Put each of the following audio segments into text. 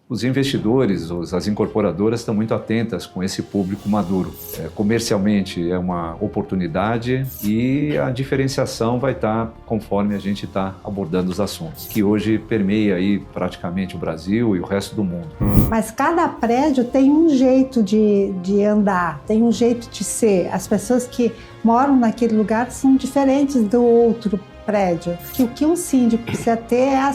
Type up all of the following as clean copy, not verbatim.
Os investidores, as incorporadoras estão muito atentas com esse público maduro. Comercialmente é uma oportunidade e a diferenciação vai estar conforme a gente está abordando os assuntos, que hoje permeia aí praticamente o Brasil e o resto do mundo. Mas cada prédio tem um jeito de andar, tem um jeito de ser. As pessoas que moram naquele lugar são diferentes do outro prédio. O que um síndico precisa ter é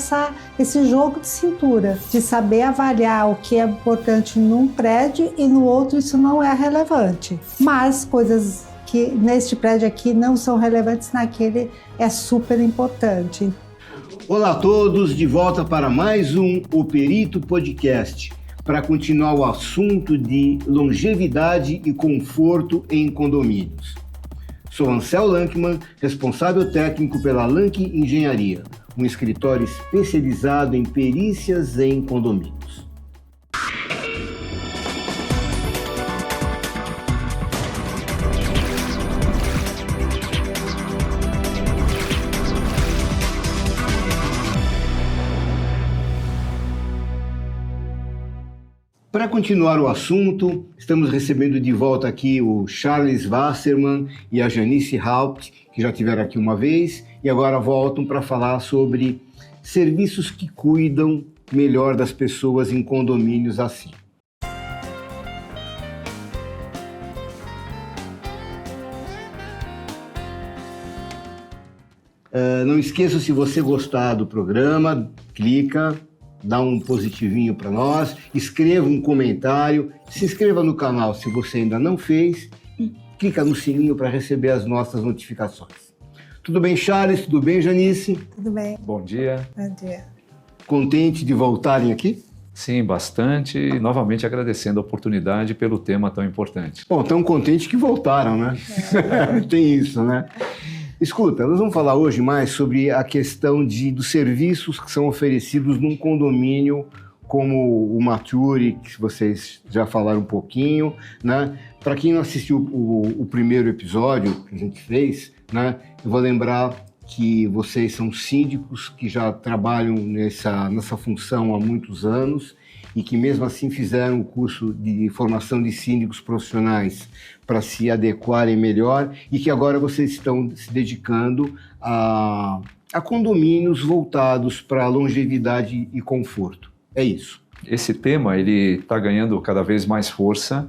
esse jogo de cintura, de saber avaliar o que é importante num prédio e no outro isso não é relevante. Mas coisas que neste prédio aqui não são relevantes naquele é super importante. Olá a todos, de volta para mais um O Perito Podcast, para continuar o assunto de longevidade e conforto em condomínios. Sou Ansel Lankman, responsável técnico pela Lank Engenharia, um escritório especializado em perícias em condomínios. Para continuar o assunto, estamos recebendo de volta aqui o Charles Wasserman e a Janice Haupt, que já estiveram aqui uma vez e agora voltam para falar sobre serviços que cuidam melhor das pessoas em condomínios assim. Não esqueça, se você gostar do programa, clica, dá um positivinho para nós, escreva um comentário, se inscreva no canal se você ainda não fez e clica no sininho para receber as nossas notificações. Tudo bem, Charles? Tudo bem, Janice? Tudo bem. Bom dia. Bom dia. Contente de voltarem aqui? Sim, bastante. E novamente agradecendo a oportunidade pelo tema tão importante. Bom, tão contente que voltaram, né? Tem isso, né? Escuta, nós vamos falar hoje mais sobre a questão dos serviços que são oferecidos num condomínio como o Mature, que vocês já falaram um pouquinho, né? Para quem não assistiu o primeiro episódio que a gente fez, né? Eu vou lembrar que vocês são síndicos que já trabalham nessa função há muitos anos e que mesmo assim fizeram o curso de formação de síndicos profissionais para se adequarem melhor e que agora vocês estão se dedicando a condomínios voltados para longevidade e conforto. É isso. Esse tema ele está ganhando cada vez mais força,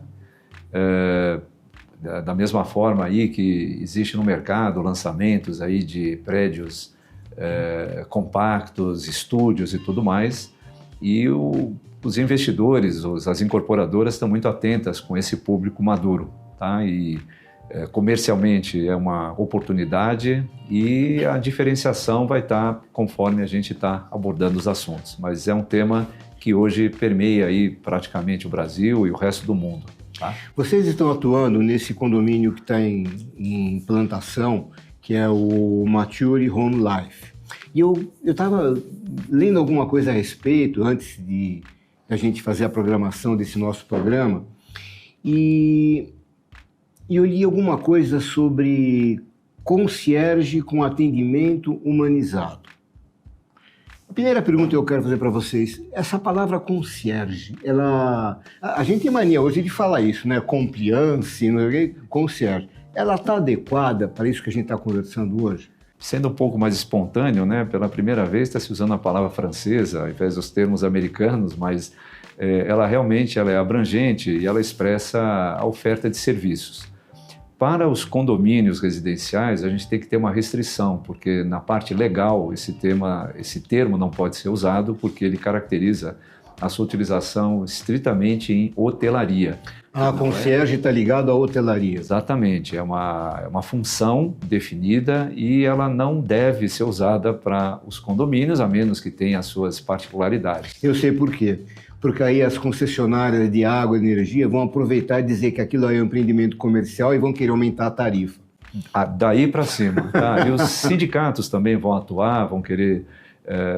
da mesma forma aí que existe no mercado lançamentos aí de prédios compactos, estúdios e tudo mais, e os investidores, as incorporadoras estão muito atentas com esse público maduro, tá? E comercialmente é uma oportunidade e a diferenciação vai estar conforme a gente está abordando os assuntos. Mas é um tema que hoje permeia aí praticamente o Brasil e o resto do mundo. Tá? Vocês estão atuando nesse condomínio que está em implantação, que é o Mature Home Life. E eu estava lendo alguma coisa a respeito antes de a gente fazer a programação desse nosso programa e eu li alguma coisa sobre concierge com atendimento humanizado. A primeira pergunta que eu quero fazer para vocês, essa palavra concierge, a gente tem mania hoje de falar isso, né? Compliance, concierge. Ela está adequada para isso que a gente está conversando hoje? Sendo um pouco mais espontâneo, né? Pela primeira vez está se usando a palavra francesa ao invés dos termos americanos, mas ela realmente é abrangente e ela expressa a oferta de serviços. Para os condomínios residenciais, a gente tem que ter uma restrição, porque na parte legal esse termo não pode ser usado porque ele caracteriza a sua utilização estritamente em hotelaria. A concierge está ligado à hotelaria. Exatamente, é uma função definida e ela não deve ser usada para os condomínios, a menos que tenha as suas particularidades. Eu sei por quê. Porque aí as concessionárias de água e energia vão aproveitar e dizer que aquilo aí é um empreendimento comercial e vão querer aumentar a tarifa. Daí para cima, tá? E os sindicatos também vão atuar, vão querer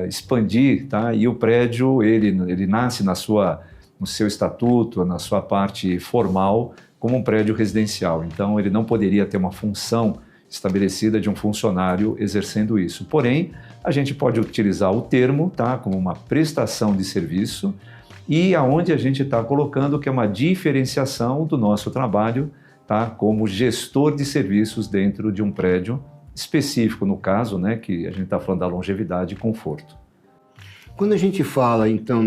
expandir, tá? E o prédio, ele nasce no seu estatuto, na sua parte formal, como um prédio residencial. Então, ele não poderia ter uma função estabelecida de um funcionário exercendo isso. Porém, a gente pode utilizar o termo, tá? Como uma prestação de serviço, e aonde a gente está colocando que é uma diferenciação do nosso trabalho, tá, como gestor de serviços dentro de um prédio específico, no caso, né, que a gente está falando da longevidade e conforto. Quando a gente fala, então,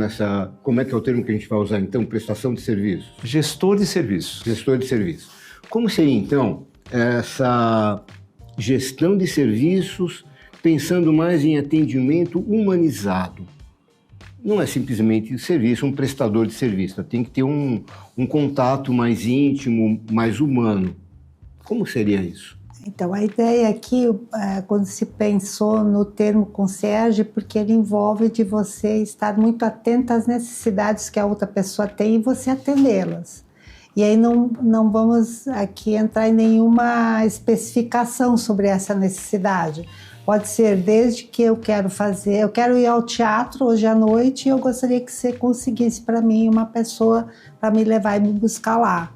como é que é o termo que a gente vai usar, então, prestação de serviços? Gestor de serviços. Gestor de serviços. Como seria, então, essa gestão de serviços pensando mais em atendimento humanizado? Não é simplesmente serviço, um prestador de serviço, tem que ter um contato mais íntimo, mais humano. Como seria isso? Então, a ideia aqui, quando se pensou no termo concierge, porque ele envolve de você estar muito atento às necessidades que a outra pessoa tem e você atendê-las. E aí não vamos aqui entrar em nenhuma especificação sobre essa necessidade. Pode ser desde que eu quero ir ao teatro hoje à noite e eu gostaria que você conseguisse para mim uma pessoa para me levar e me buscar lá.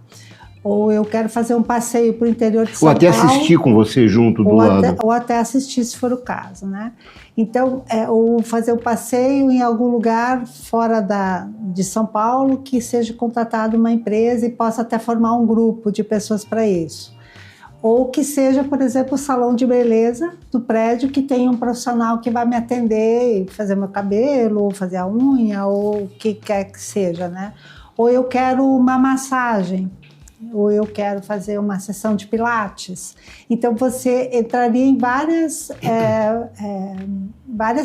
Ou eu quero fazer um passeio para o interior de São Paulo. Ou até assistir com você junto do lado. Ou até assistir, se for o caso, né? Então, ou fazer um passeio em algum lugar fora de São Paulo que seja contratado uma empresa e possa até formar um grupo de pessoas para isso. Ou que seja, por exemplo, o salão de beleza do prédio que tem um profissional que vai me atender e fazer meu cabelo, ou fazer a unha, ou o que quer que seja, né? Ou eu quero uma massagem, ou eu quero fazer uma sessão de pilates. Então, você entraria em várias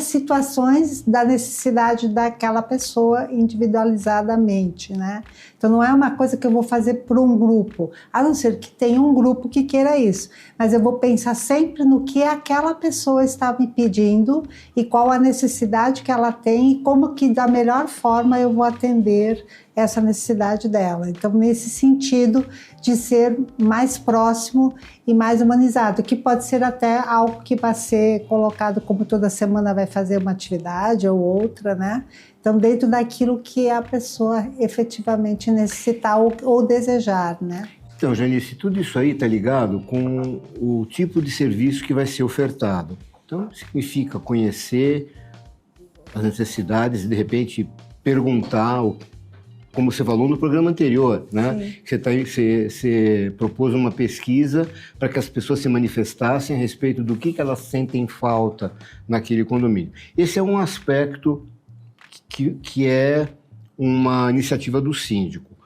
situações da necessidade daquela pessoa individualizadamente, né? Então, não é uma coisa que eu vou fazer para um grupo, a não ser que tenha um grupo que queira isso. Mas eu vou pensar sempre no que aquela pessoa está me pedindo e qual a necessidade que ela tem e como que, da melhor forma, eu vou atender essa necessidade dela. Então, nesse sentido de ser mais próximo e mais humanizado, que pode ser até algo que vai ser colocado como toda semana vai fazer uma atividade ou outra, né? Então, dentro daquilo que a pessoa efetivamente necessitar ou desejar, né? Então, Janice, tudo isso aí está ligado com o tipo de serviço que vai ser ofertado. Então, significa conhecer as necessidades e, de repente, perguntar, como você falou no programa anterior, né? Você propôs uma pesquisa para que as pessoas se manifestassem a respeito do que elas sentem falta naquele condomínio. Esse é um aspecto que é uma iniciativa do síndico.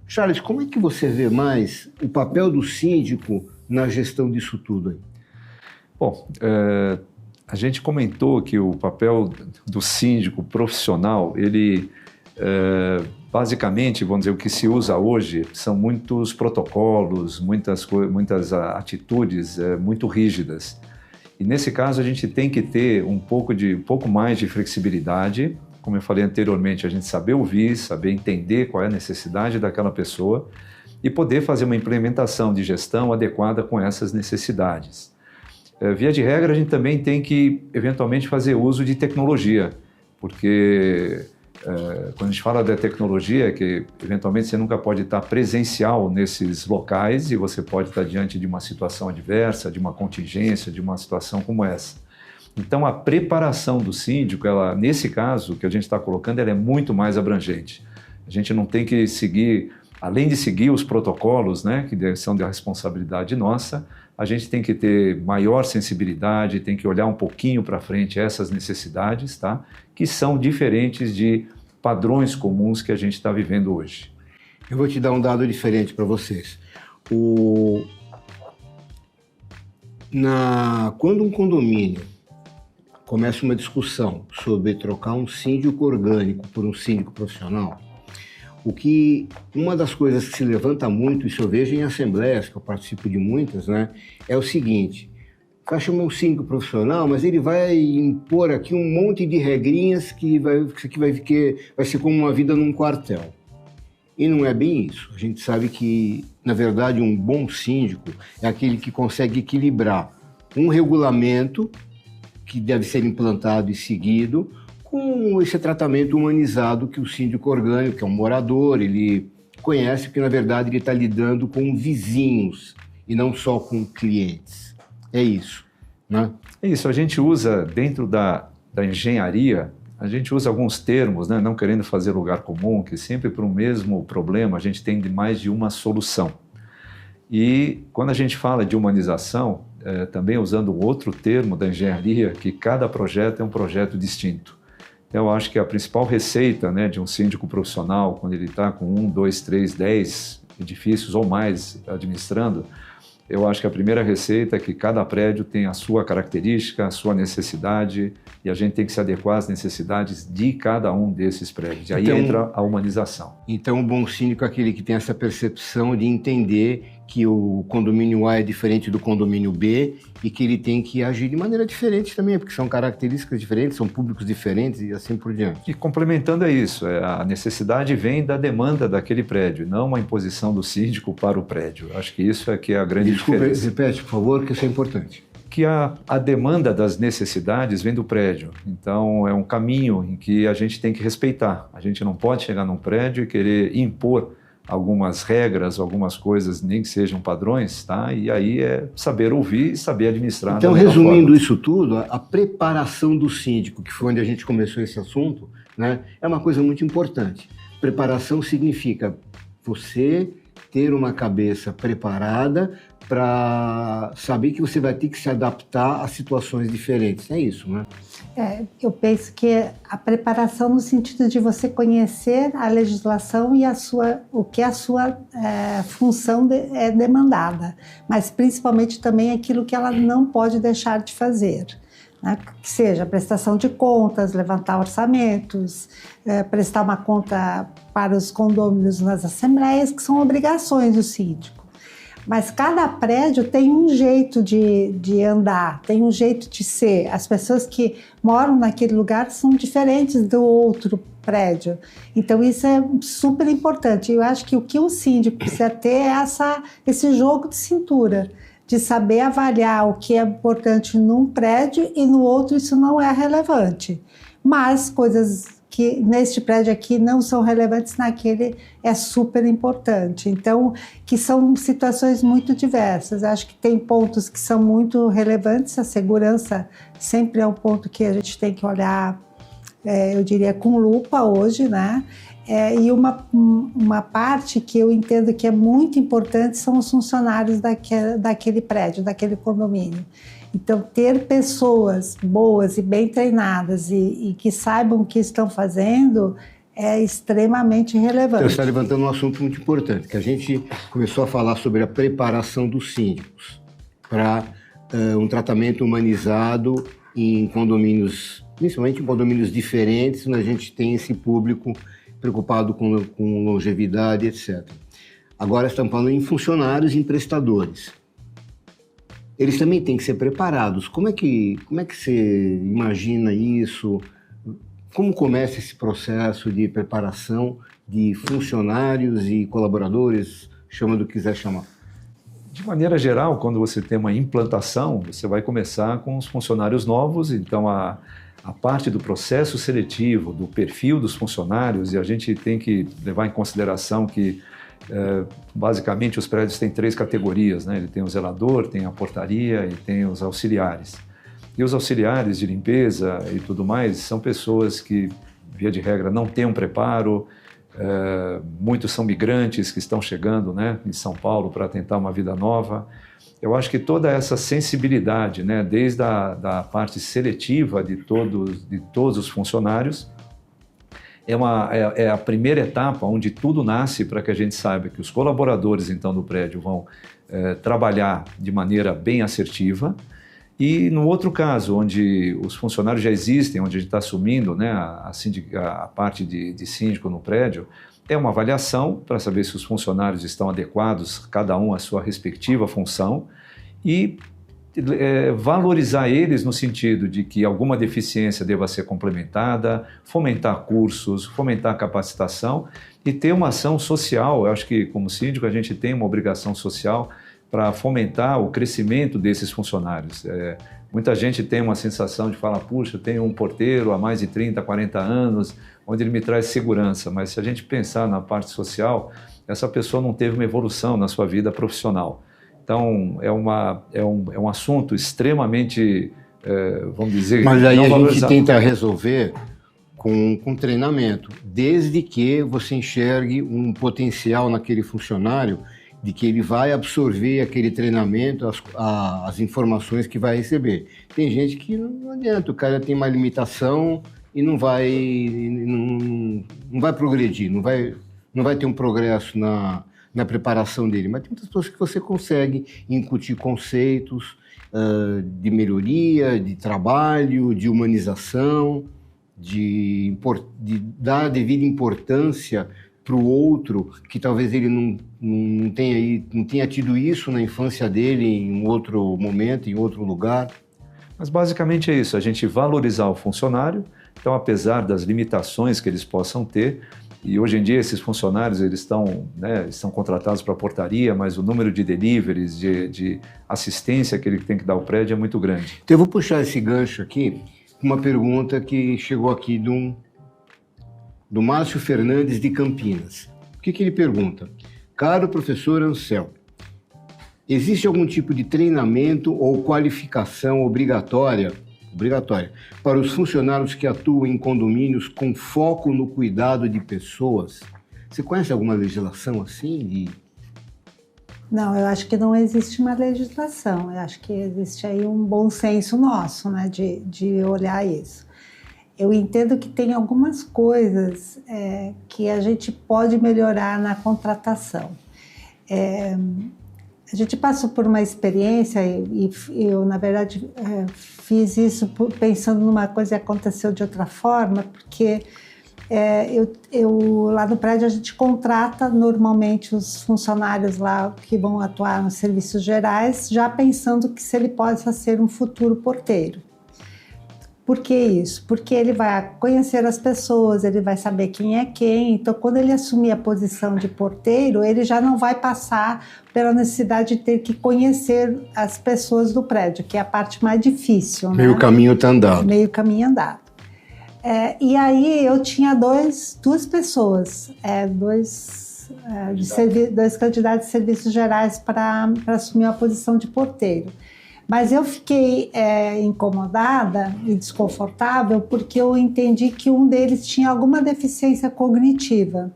Charles, como é que você vê mais o papel do síndico na gestão disso tudo aí? Bom, a gente comentou que o papel do síndico profissional, ele basicamente, vamos dizer, o que se usa hoje são muitos protocolos, muitas atitudes muito rígidas. E nesse caso a gente tem que ter um pouco mais de flexibilidade, como eu falei anteriormente, a gente saber ouvir, saber entender qual é a necessidade daquela pessoa e poder fazer uma implementação de gestão adequada com essas necessidades. Via de regra, a gente também tem que, eventualmente, fazer uso de tecnologia, porque quando a gente fala da tecnologia, que eventualmente você nunca pode estar presencial nesses locais e você pode estar diante de uma situação adversa, de uma contingência, de uma situação como essa. Então, a preparação do síndico, nesse caso que a gente está colocando, ela é muito mais abrangente. A gente não tem que seguir, além de seguir os protocolos, né, que são de responsabilidade nossa, a gente tem que ter maior sensibilidade, tem que olhar um pouquinho para frente essas necessidades, tá? Que são diferentes de padrões comuns que a gente está vivendo hoje. Eu vou te dar um dado diferente para vocês. Quando um condomínio começa uma discussão sobre trocar um síndico orgânico por um síndico profissional, uma das coisas que se levanta muito, isso eu vejo em assembleias, que eu participo de muitas, né, é o seguinte: vai chamar um síndico profissional, mas ele vai impor aqui um monte de regrinhas que vai ser como uma vida num quartel. E não é bem isso. A gente sabe que, na verdade, um bom síndico é aquele que consegue equilibrar um regulamento que deve ser implantado e seguido com esse tratamento humanizado que o síndico orgânico, que é um morador, ele conhece, porque, na verdade, ele está lidando com vizinhos e não só com clientes. É isso, né? É isso, a gente usa dentro da engenharia, a gente usa alguns termos, né, não querendo fazer lugar comum, que sempre para o mesmo problema a gente tem mais de uma solução. E quando a gente fala de humanização, também usando outro termo da engenharia, que cada projeto é um projeto distinto. Então, eu acho que a principal receita, né, de um síndico profissional, quando ele está com 1, 2, 3, 10 edifícios ou mais administrando, eu acho que a primeira receita é que cada prédio tem a sua característica, a sua necessidade, e a gente tem que se adequar às necessidades de cada um desses prédios. E aí entra a humanização. Então, o bom síndico é aquele que tem essa percepção de entender que o condomínio A é diferente do condomínio B e que ele tem que agir de maneira diferente também, porque são características diferentes, são públicos diferentes e assim por diante. E complementando isso, a necessidade vem da demanda daquele prédio, não uma imposição do síndico para o prédio. Acho que isso é que é a grande diferença. Repete, por favor, que isso é importante. Que a demanda das necessidades vem do prédio. Então, é um caminho em que a gente tem que respeitar. A gente não pode chegar num prédio e querer impor algumas regras, algumas coisas, nem que sejam padrões, tá? E aí é saber ouvir e saber administrar. Então, resumindo isso tudo, a preparação do síndico, que foi onde a gente começou esse assunto, né, é uma coisa muito importante. Preparação significa você ter uma cabeça preparada para saber que você vai ter que se adaptar a situações diferentes. É isso, né? Eu penso que a preparação no sentido de você conhecer a legislação e o que a sua função é demandada, mas principalmente também aquilo que ela não pode deixar de fazer, né? Que seja prestação de contas, levantar orçamentos, prestar uma conta para os condôminos nas assembleias, que são obrigações do síndico. Mas cada prédio tem um jeito de andar, tem um jeito de ser. As pessoas que moram naquele lugar são diferentes do outro prédio. Então, isso é super importante. Eu acho que o que o síndico precisa ter é esse jogo de cintura, de saber avaliar o que é importante num prédio e no outro isso não é relevante. Mas coisas que neste prédio aqui não são relevantes, naquele é super importante. Então, que são situações muito diversas. Acho que tem pontos que são muito relevantes, a segurança sempre é um ponto que a gente tem que olhar, eu diria, com lupa hoje, né? E uma parte que eu entendo que é muito importante são os funcionários daquele prédio, daquele condomínio. Então, ter pessoas boas e bem treinadas e que saibam o que estão fazendo é extremamente relevante. Você está levantando um assunto muito importante, que a gente começou a falar sobre a preparação dos síndicos para um tratamento humanizado em condomínios, principalmente em condomínios diferentes, onde a gente tem esse público preocupado com longevidade, etc. Agora estamos falando em funcionários e em prestadores. Eles também têm que ser preparados. Como é que você imagina isso? Como começa esse processo de preparação de funcionários e colaboradores, chama do que quiser chamar? De maneira geral, quando você tem uma implantação, você vai começar com os funcionários novos, então a parte do processo seletivo, do perfil dos funcionários, e a gente tem que levar em consideração que basicamente os prédios têm 3 categorias, né? Ele tem o zelador, tem a portaria e tem os auxiliares. E os auxiliares de limpeza e tudo mais são pessoas que, via de regra, não têm um preparo, muitos são migrantes que estão chegando, né, em São Paulo para tentar uma vida nova. Eu acho que toda essa sensibilidade, né, desde da parte seletiva de todos os funcionários, é a primeira etapa onde tudo nasce para que a gente saiba que os colaboradores, então, do prédio vão trabalhar de maneira bem assertiva. E no outro caso, onde os funcionários já existem, onde a gente está assumindo, né, a parte de síndico no prédio, é uma avaliação para saber se os funcionários estão adequados, cada um à sua respectiva função, e valorizar eles no sentido de que alguma deficiência deva ser complementada, fomentar cursos, fomentar capacitação e ter uma ação social. Eu acho que, como síndico, a gente tem uma obrigação social para fomentar o crescimento desses funcionários. Muita gente tem uma sensação de falar, puxa, eu tenho um porteiro há mais de 30, 40 anos, onde ele me traz segurança, mas se a gente pensar na parte social, essa pessoa não teve uma evolução na sua vida profissional. Então, é um assunto extremamente, vamos dizer... Mas aí a gente tenta resolver com treinamento, desde que você enxergue um potencial naquele funcionário de que ele vai absorver aquele treinamento, as informações que vai receber. Tem gente que não adianta, o cara tem uma limitação e não vai progredir, não vai ter um progresso na preparação dele. Mas tem muitas pessoas que você consegue incutir conceitos de melhoria, de trabalho, de humanização, de dar a devida importância para o outro, que talvez ele não tenha tido isso na infância dele, em outro momento, em outro lugar. Mas basicamente é isso, a gente valorizar o funcionário. Então, apesar das limitações que eles possam ter, e hoje em dia esses funcionários eles estão contratados para portaria, mas o número de deliveries, de assistência que ele tem que dar ao prédio é muito grande. Então eu vou puxar esse gancho aqui, uma pergunta que chegou aqui do Márcio Fernandes de Campinas. O que ele pergunta? Caro professor Ansel, existe algum tipo de treinamento ou qualificação obrigatória para os funcionários que atuam em condomínios com foco no cuidado de pessoas? Você conhece alguma legislação assim? Não, eu acho que não existe uma legislação. Eu acho que existe aí um bom senso nosso, né, de olhar isso. Eu entendo que tem algumas coisas que a gente pode melhorar na contratação. A gente passou por uma experiência e eu, na verdade, fiz isso pensando numa coisa que aconteceu de outra forma, porque lá no prédio a gente contrata normalmente os funcionários lá que vão atuar nos serviços gerais, já pensando que se ele possa ser um futuro porteiro. Por que isso? Porque ele vai conhecer as pessoas, ele vai saber quem é quem. Então, quando ele assumir a posição de porteiro, ele já não vai passar pela necessidade de ter que conhecer as pessoas do prédio, que é a parte mais difícil. Meio caminho está andado. Meio caminho andado. E aí eu tinha duas pessoas, dois candidatos de serviços gerais para assumir a posição de porteiro. Mas eu fiquei incomodada e desconfortável porque eu entendi que um deles tinha alguma deficiência cognitiva,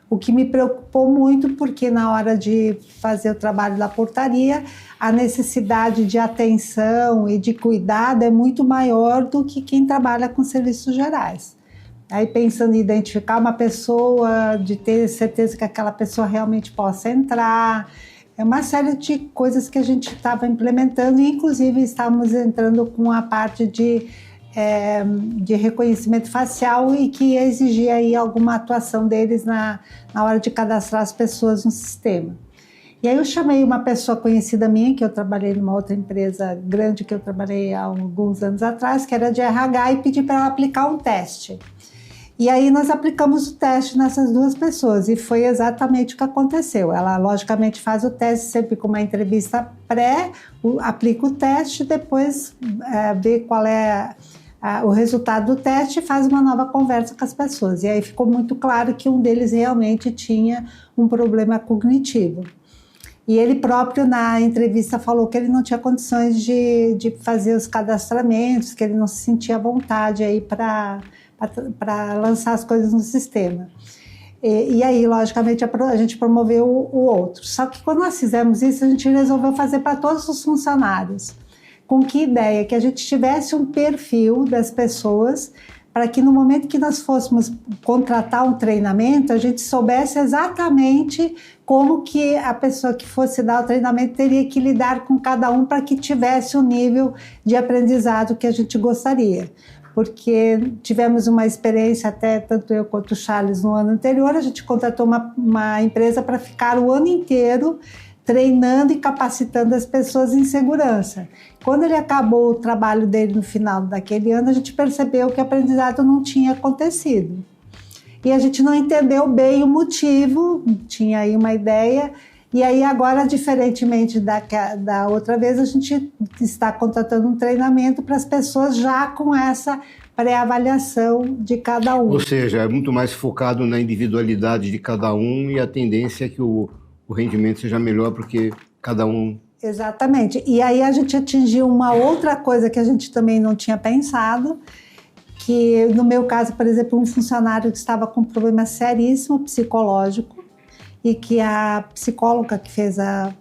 o que me preocupou muito porque na hora de fazer o trabalho da portaria, a necessidade de atenção e de cuidado é muito maior do que quem trabalha com serviços gerais. Aí pensando em identificar uma pessoa, de ter certeza que aquela pessoa realmente possa entrar, é uma série de coisas que a gente estava implementando e, inclusive, estávamos entrando com a parte de reconhecimento facial e que exigia aí alguma atuação deles na hora de cadastrar as pessoas no sistema. E aí eu chamei uma pessoa conhecida minha, que eu trabalhei numa outra empresa grande que eu trabalhei há alguns anos atrás, que era de RH, e pedi para ela aplicar um teste. E aí nós aplicamos o teste nessas duas pessoas e foi exatamente o que aconteceu. Ela, logicamente, faz o teste sempre com uma entrevista aplica o teste, depois vê qual é o resultado do teste e faz uma nova conversa com as pessoas. E aí ficou muito claro que um deles realmente tinha um problema cognitivo. E ele próprio, na entrevista, falou que ele não tinha condições de fazer os cadastramentos, que ele não se sentia à vontade aí para lançar as coisas no sistema. E aí, logicamente, a gente promoveu o outro. Só que quando nós fizemos isso, a gente resolveu fazer para todos os funcionários. Com que ideia? Que a gente tivesse um perfil das pessoas para que no momento que nós fôssemos contratar um treinamento, a gente soubesse exatamente como que a pessoa que fosse dar o treinamento teria que lidar com cada um para que tivesse o nível de aprendizado que a gente gostaria. Porque tivemos uma experiência, até tanto eu quanto o Charles, no ano anterior, a gente contratou uma empresa para ficar o ano inteiro treinando e capacitando as pessoas em segurança. Quando ele acabou o trabalho dele no final daquele ano, a gente percebeu que o aprendizado não tinha acontecido. E a gente não entendeu bem o motivo, tinha aí uma ideia, e aí agora, diferentemente da outra vez, a gente está contratando um treinamento para as pessoas já com essa pré-avaliação de cada um. Ou seja, é muito mais focado na individualidade de cada um e a tendência é que o rendimento seja melhor porque cada um... Exatamente. E aí a gente atingiu uma outra coisa que a gente também não tinha pensado, que no meu caso, por exemplo, um funcionário que estava com um problema seríssimo psicológico e que a psicóloga que fez a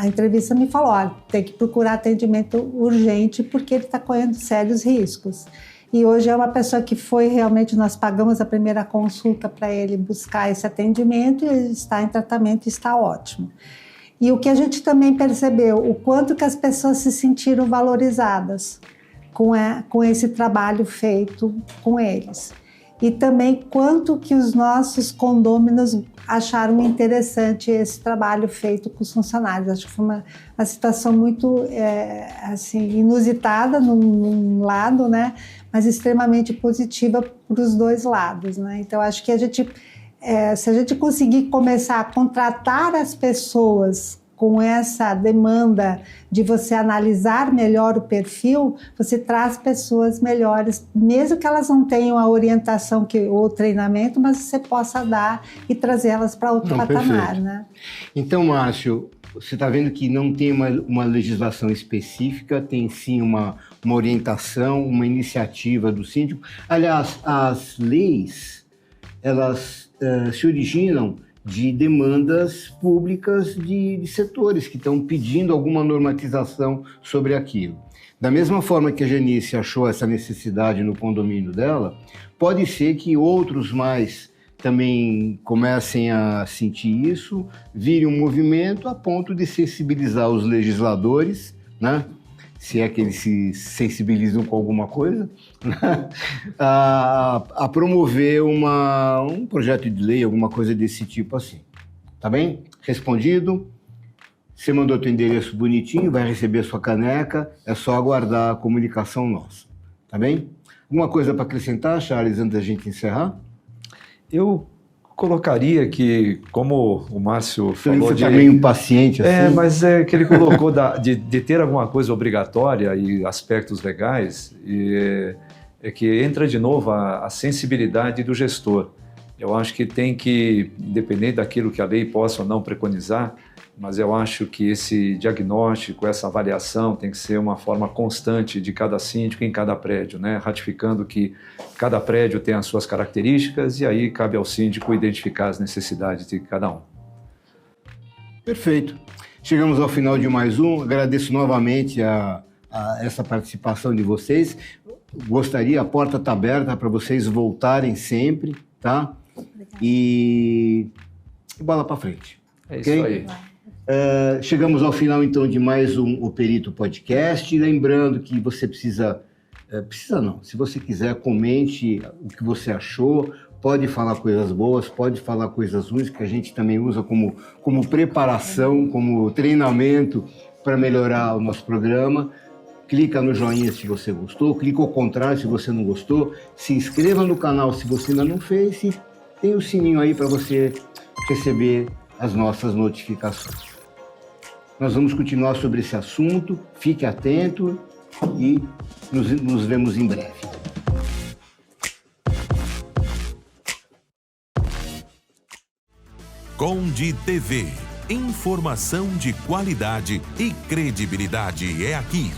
entrevista me falou, olha, tem que procurar atendimento urgente porque ele está correndo sérios riscos. E hoje é uma pessoa que foi realmente, nós pagamos a primeira consulta para ele buscar esse atendimento e ele está em tratamento e está ótimo. E o que a gente também percebeu, o quanto que as pessoas se sentiram valorizadas com esse trabalho feito com eles. E também quanto que os nossos condôminos acharam interessante esse trabalho feito com os funcionários. Acho que foi uma situação muito assim, inusitada num lado, né? Mas extremamente positiva para os dois lados, né? Então, acho que se a gente conseguir começar a contratar as pessoas com essa demanda de você analisar melhor o perfil, você traz pessoas melhores, mesmo que elas não tenham a orientação ou treinamento, mas você possa dar e trazê-las para outro patamar, perfeito. né? Então, Márcio, você está vendo que não tem uma legislação específica, tem sim uma orientação, uma iniciativa do síndico. Aliás, as leis, elas se originam de demandas públicas de setores que estão pedindo alguma normatização sobre aquilo. Da mesma forma que a Janice achou essa necessidade no condomínio dela, pode ser que outros mais também comecem a sentir isso, vire um movimento a ponto de sensibilizar os legisladores, né? Se é que eles se sensibilizam com alguma coisa, né? a promover um projeto de lei, alguma coisa desse tipo assim. Tá bem? Respondido. Você mandou teu endereço bonitinho, vai receber sua caneca, é só aguardar a comunicação nossa. Tá bem? Alguma coisa para acrescentar, Charles, antes da gente encerrar? Eu colocaria que, como o Márcio falou... Você está meio impaciente assim? Mas é que ele colocou de ter alguma coisa obrigatória e aspectos legais, é que entra de novo a sensibilidade do gestor. Eu acho que tem que, independente daquilo que a lei possa ou não preconizar, mas eu acho que esse diagnóstico, essa avaliação tem que ser uma forma constante de cada síndico em cada prédio, né? Ratificando que cada prédio tem as suas características e aí cabe ao síndico identificar as necessidades de cada um. Perfeito. Chegamos ao final de mais um. Agradeço novamente a essa participação de vocês. A porta está aberta para vocês voltarem sempre, tá? Obrigada. E bola para frente. É okay? isso aí. Chegamos ao final, então, de mais um O Perito Podcast. Lembrando que você precisa não, se você quiser, comente o que você achou, pode falar coisas boas, pode falar coisas ruins, que a gente também usa como preparação, como treinamento para melhorar o nosso programa. Clica no joinha se você gostou, clica ao contrário se você não gostou, se inscreva no canal se você ainda não fez e tem o sininho aí para você receber as nossas notificações. Nós vamos continuar sobre esse assunto, fique atento e nos vemos em breve. Conde TV. Informação de qualidade e credibilidade é aqui.